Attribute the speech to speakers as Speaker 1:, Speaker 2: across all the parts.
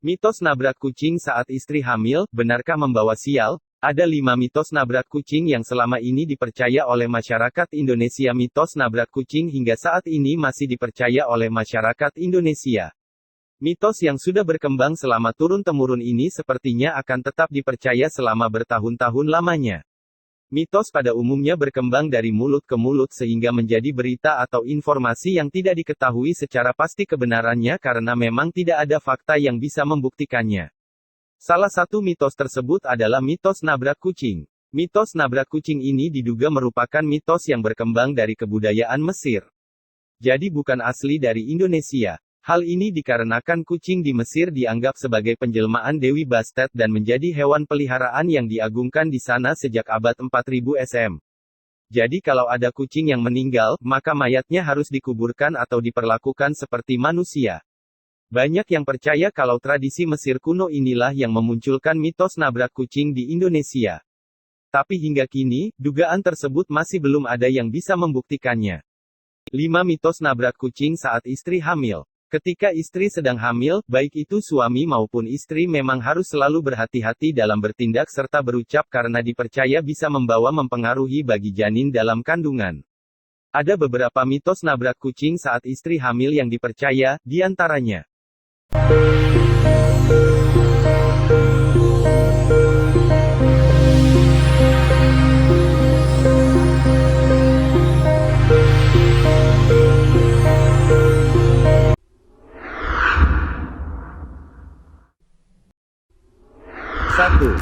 Speaker 1: Mitos nabrak kucing saat istri hamil, benarkah membawa sial? Ada 5 mitos nabrak kucing yang selama ini dipercaya oleh masyarakat Indonesia. Mitos nabrak kucing hingga saat ini masih dipercaya oleh masyarakat Indonesia. Mitos yang sudah berkembang selama turun-temurun ini sepertinya akan tetap dipercaya selama bertahun-tahun lamanya. Mitos pada umumnya berkembang dari mulut ke mulut sehingga menjadi berita atau informasi yang tidak diketahui secara pasti kebenarannya karena memang tidak ada fakta yang bisa membuktikannya. Salah satu mitos tersebut adalah mitos nabrak kucing. Mitos nabrak kucing ini diduga merupakan mitos yang berkembang dari kebudayaan Mesir. Jadi bukan asli dari Indonesia. Hal ini dikarenakan kucing di Mesir dianggap sebagai penjelmaan Dewi Bastet dan menjadi hewan peliharaan yang diagungkan di sana sejak abad 4000 SM. Jadi kalau ada kucing yang meninggal, maka mayatnya harus dikuburkan atau diperlakukan seperti manusia. Banyak yang percaya kalau tradisi Mesir kuno inilah yang memunculkan mitos nabrak kucing di Indonesia. Tapi hingga kini, dugaan tersebut masih belum ada yang bisa membuktikannya. 5 mitos nabrak kucing saat istri hamil. Ketika istri sedang hamil, baik itu suami maupun istri memang harus selalu berhati-hati dalam bertindak serta berucap karena dipercaya bisa mempengaruhi bagi janin dalam kandungan. Ada beberapa mitos nabrak kucing saat istri hamil yang dipercaya, diantaranya.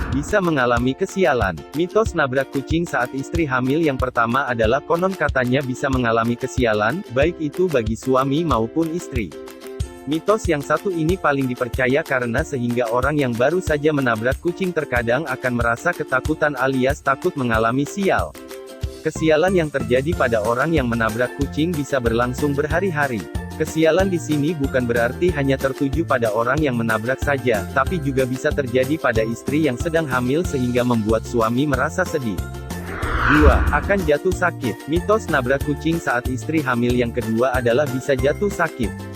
Speaker 1: Bisa mengalami kesialan. Mitos nabrak kucing saat istri hamil yang pertama adalah konon katanya bisa mengalami kesialan, baik itu bagi suami maupun istri. Mitos yang satu ini paling dipercaya karena sehingga orang yang baru saja menabrak kucing terkadang akan merasa ketakutan alias takut mengalami sial. Kesialan yang terjadi pada orang yang menabrak kucing bisa berlangsung berhari-hari. Kesialan di sini bukan berarti hanya tertuju pada orang yang menabrak saja, tapi juga bisa terjadi pada istri yang sedang hamil sehingga membuat suami merasa sedih. 2. Akan jatuh sakit. Mitos nabrak kucing saat istri hamil yang kedua adalah bisa jatuh sakit.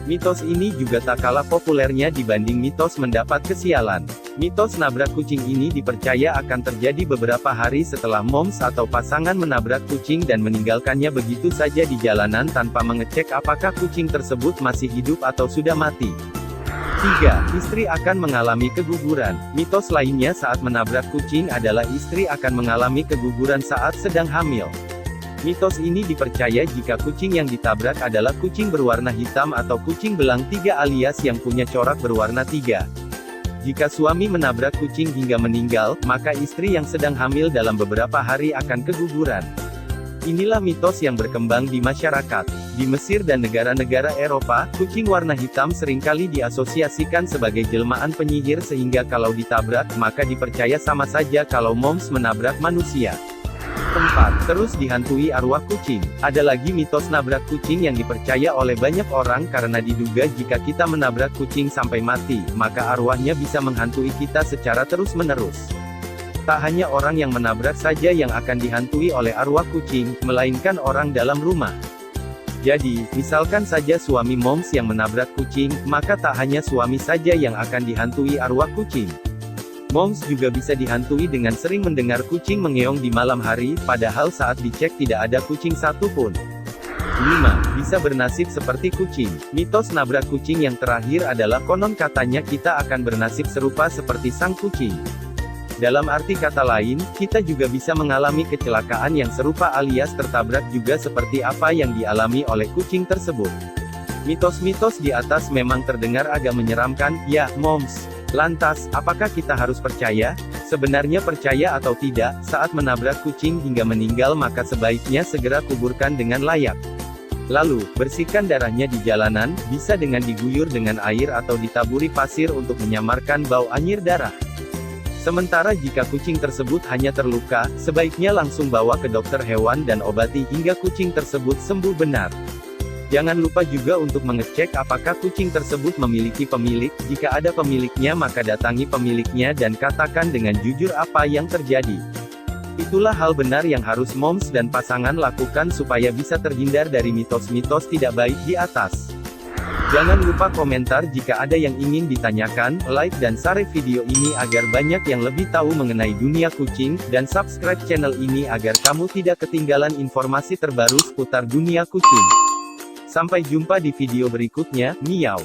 Speaker 1: Mitos ini juga tak kalah populernya dibanding mitos mendapat kesialan. Mitos nabrak kucing ini dipercaya akan terjadi beberapa hari setelah moms atau pasangan menabrak kucing dan meninggalkannya begitu saja di jalanan tanpa mengecek apakah kucing tersebut masih hidup atau sudah mati. 3. Istri akan mengalami keguguran. Mitos lainnya saat menabrak kucing adalah istri akan mengalami keguguran saat sedang hamil. Mitos ini dipercaya jika kucing yang ditabrak adalah kucing berwarna hitam atau kucing belang 3 alias yang punya corak berwarna 3. Jika suami menabrak kucing hingga meninggal, maka istri yang sedang hamil dalam beberapa hari akan keguguran. Inilah mitos yang berkembang di masyarakat. Di Mesir dan negara-negara Eropa, kucing warna hitam seringkali diasosiasikan sebagai jelmaan penyihir sehingga kalau ditabrak, maka dipercaya sama saja kalau moms menabrak manusia. 4. Terus dihantui arwah kucing. Ada lagi mitos nabrak kucing yang dipercaya oleh banyak orang karena diduga jika kita menabrak kucing sampai mati, maka arwahnya bisa menghantui kita secara terus-menerus. Tak hanya orang yang menabrak saja yang akan dihantui oleh arwah kucing, melainkan orang dalam rumah. Jadi, misalkan saja suami moms yang menabrak kucing, maka tak hanya suami saja yang akan dihantui arwah kucing. Moms juga bisa dihantui dengan sering mendengar kucing mengeong di malam hari, padahal saat dicek tidak ada kucing satu pun. 5. Bisa bernasib seperti kucing. Mitos nabrak kucing yang terakhir adalah konon katanya kita akan bernasib serupa seperti sang kucing. Dalam arti kata lain, kita juga bisa mengalami kecelakaan yang serupa alias tertabrak juga seperti apa yang dialami oleh kucing tersebut. Mitos-mitos di atas memang terdengar agak menyeramkan, ya, moms. Lantas, apakah kita harus percaya? Sebenarnya percaya atau tidak, saat menabrak kucing hingga meninggal maka sebaiknya segera kuburkan dengan layak. Lalu, bersihkan darahnya di jalanan, bisa dengan diguyur dengan air atau ditaburi pasir untuk menyamarkan bau anyir darah. Sementara jika kucing tersebut hanya terluka, sebaiknya langsung bawa ke dokter hewan dan obati hingga kucing tersebut sembuh benar. Jangan lupa juga untuk mengecek apakah kucing tersebut memiliki pemilik. Jika ada pemiliknya maka datangi pemiliknya dan katakan dengan jujur apa yang terjadi. Itulah hal benar yang harus moms dan pasangan lakukan supaya bisa terhindar dari mitos-mitos tidak baik di atas. Jangan lupa komentar jika ada yang ingin ditanyakan, like dan share video ini agar banyak yang lebih tahu mengenai dunia kucing, dan subscribe channel ini agar kamu tidak ketinggalan informasi terbaru seputar dunia kucing. Sampai jumpa di video berikutnya, miau.